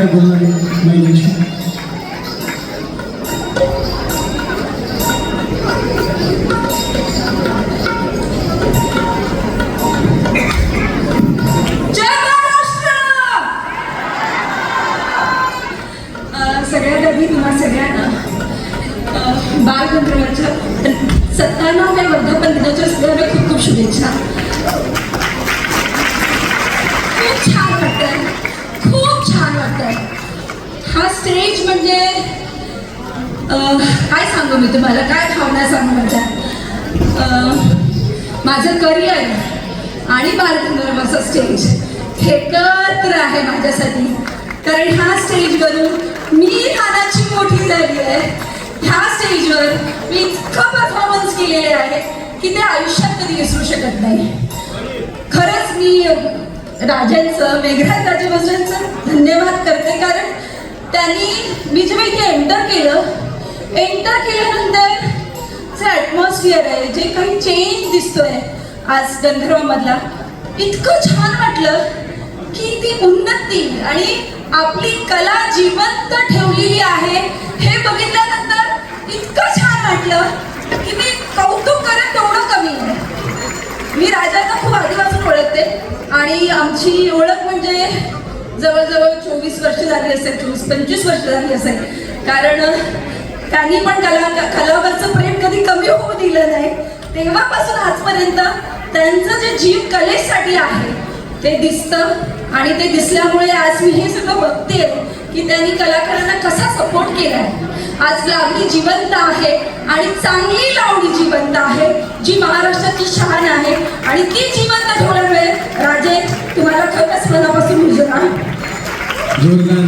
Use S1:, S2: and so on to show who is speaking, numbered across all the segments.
S1: काय बोलणार आहे महिलेशी?
S2: सगळ्यात आधी तुम्हा सगळ्यांना बालगंधर्वांच्या 97व्या वर्धापन दिनाच्या सगळ्यांना खूप खूप शुभेच्छा. खूप छान वाटतंय, खूप छान वाटतंय. हा स्टेज म्हणजे काय सांगू मी तुम्हाला, काय भावना सांगू माझं करिअर आणि बालगंधर्वाचा स्टेज एकत्र आहे माझ्यासाठी. कारण ह्या स्टेजवरून मी लहानाची मोठी झाली आहे. ह्या स्टेजवर मी इतकं परफॉर्मन्स केलेले आहे की ते आयुष्यात कधी विसरू शकत नाही. खरंच मी राजांचं, मेघराज राजवंशांचं धन्यवाद करते. कारण त्यांनी मी जेव्हा इथे एंटर केल्यानंतर ॲटमॉस्फिअर आहे, जे काही चेंज दिसतोय आज गंधर्वमधला, इतकं छान वाटलं की ती उन्नती आणि आपली कला जिवंत ठेवलेली आहे हे बघितल्यानंतर इतकं छान वाटलं की मी कौतुक करेन तेवढं कमी आहे. मी राजांना खूप आधीपासून ओळखते आणि आमची ओळख म्हणजे जवळजवळ 24 वर्ष झाली असेल, 24-25 वर्ष झाली असेल. कारण त्यांनी पण कलावरचं प्रेम कधी कमी होऊ दिलं नाही. तेव्हापासून आजपर्यंत त्यांचं जे जीव कलेसाठी आहे ते दिसतं आणि ते दिसल्यामुळे आज मी हे सगळं बघते की त्यांनी कलाकारांना कसा सपोर्ट केलाय. आज लावणी जिवंत आहे आणि चांगली लावणी जिवंत आहे, जी महाराष्ट्राची शान आहे आणि ती जिवंत ठेवल्यामुळे राजे तुम्हाला खरंच मनापासून मुजरा.
S1: जोरदार.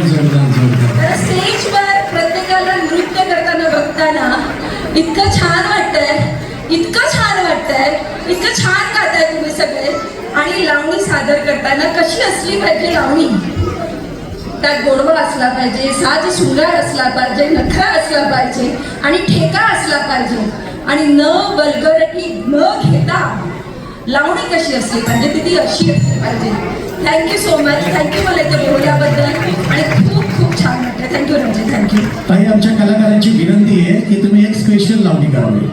S2: स्टेजवर प्रत्येकाला नृत्य करताना बघताना इतकं छान वाटतंय, इतकं छान वाटतंय, इतकं छान गाताय तुम्ही सगळे. आणि लावणी सादर करताना कशी असली पाहिजे लावणी, त्यात गोडवा असला पाहिजे, साज शृंगार असला पाहिजे, नखरा असला पाहिजे आणि ठेका असला पाहिजे आणि न वल्गरिटी न घेता लावणी कशी असली पाहिजे ती अशी असली पाहिजे. Thank you so much. थँक्यू मला इथे बोलल्याबद्दल आणि खूप खूप छान वाटलं. थँक्यू रंजन. थँक्यू.
S1: ताई, आमच्या कलाकारांची विनंती आहे की तुम्ही एक स्पेशल लावणी करावी.